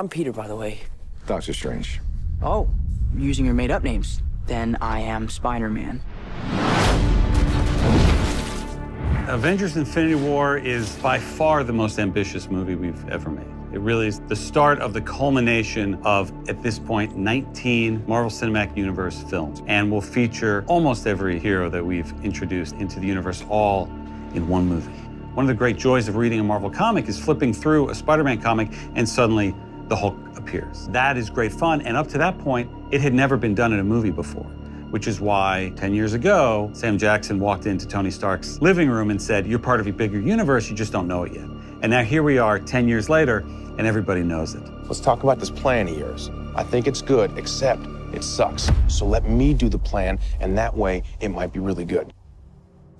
I'm Peter, by the way. Doctor Strange. Oh, using your made-up names. Then I am Spider-Man. Avengers: Infinity War is by far the most ambitious movie we've ever made. It really is the start of the culmination of, at this point, 19 Marvel Cinematic Universe films, and will feature almost every hero that we've introduced into the universe all in one movie. One of the great joys of reading a Marvel comic is flipping through a Spider-Man comic and suddenly the Hulk appears. That is great fun, and up to that point, it had never been done in a movie before, which is why 10 years ago, Sam Jackson walked into Tony Stark's living room and said, "You're part of a bigger universe, you just don't know it yet." And now here we are 10 years later, and everybody knows it. Let's talk about this plan of yours. I think it's good, except it sucks. So let me do the plan, and that way it might be really good.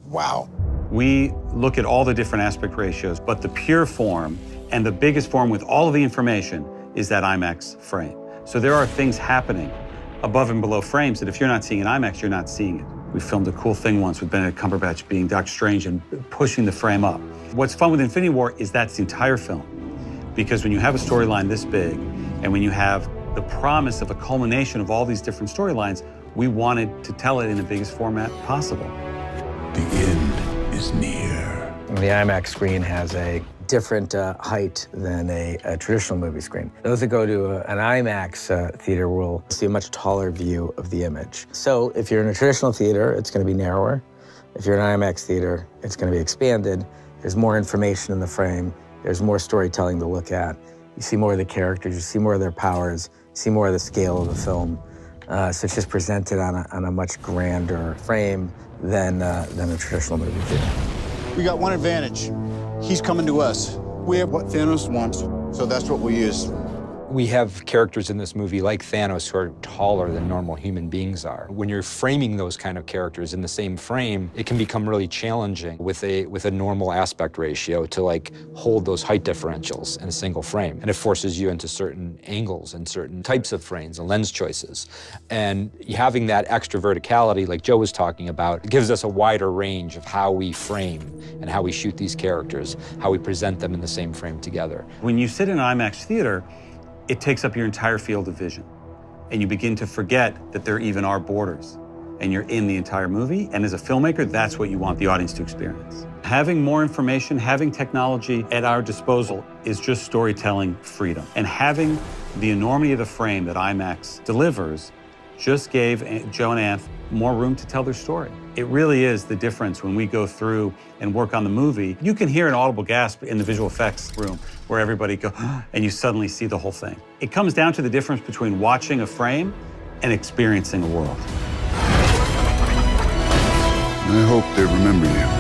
Wow. We look at all the different aspect ratios, but the pure form and the biggest form with all of the information is that IMAX frame. So there are things happening above and below frames that if you're not seeing in IMAX, you're not seeing it. We filmed a cool thing once with Benedict Cumberbatch being Doctor Strange and pushing the frame up. What's fun with Infinity War is that's the entire film. Because when you have a storyline this big, and when you have the promise of a culmination of all these different storylines, we wanted to tell it in the biggest format possible. The end is near. The IMAX screen has a different height than a traditional movie screen. Those that go to an IMAX theater will see a much taller view of the image. So if you're in a traditional theater, it's going to be narrower. If you're in an IMAX theater, it's going to be expanded. There's more information in the frame. There's more storytelling to look at. You see more of the characters, you see more of their powers, you see more of the scale of the film. So it's just presented on a much grander frame than a traditional movie theater. We got one advantage. He's coming to us. We have what Thanos wants, so that's what we use. We have characters in this movie like Thanos who are taller than normal human beings are. When you're framing those kind of characters in the same frame, it can become really challenging with a normal aspect ratio to like hold those height differentials in a single frame. And it forces you into certain angles and certain types of frames and lens choices. And having that extra verticality, like Joe was talking about, gives us a wider range of how we frame and how we shoot these characters, how we present them in the same frame together. When you sit in an IMAX theater, it takes up your entire field of vision. And you begin to forget that there even are borders. And you're in the entire movie. And as a filmmaker, that's what you want the audience to experience. Having more information, having technology at our disposal is just storytelling freedom. And having the enormity of the frame that IMAX delivers just gave Joe and Anth more room to tell their story. It really is the difference when we go through and work on the movie. You can hear an audible gasp in the visual effects room where everybody goes, and you suddenly see the whole thing. It comes down to the difference between watching a frame and experiencing a world. I hope they remember you.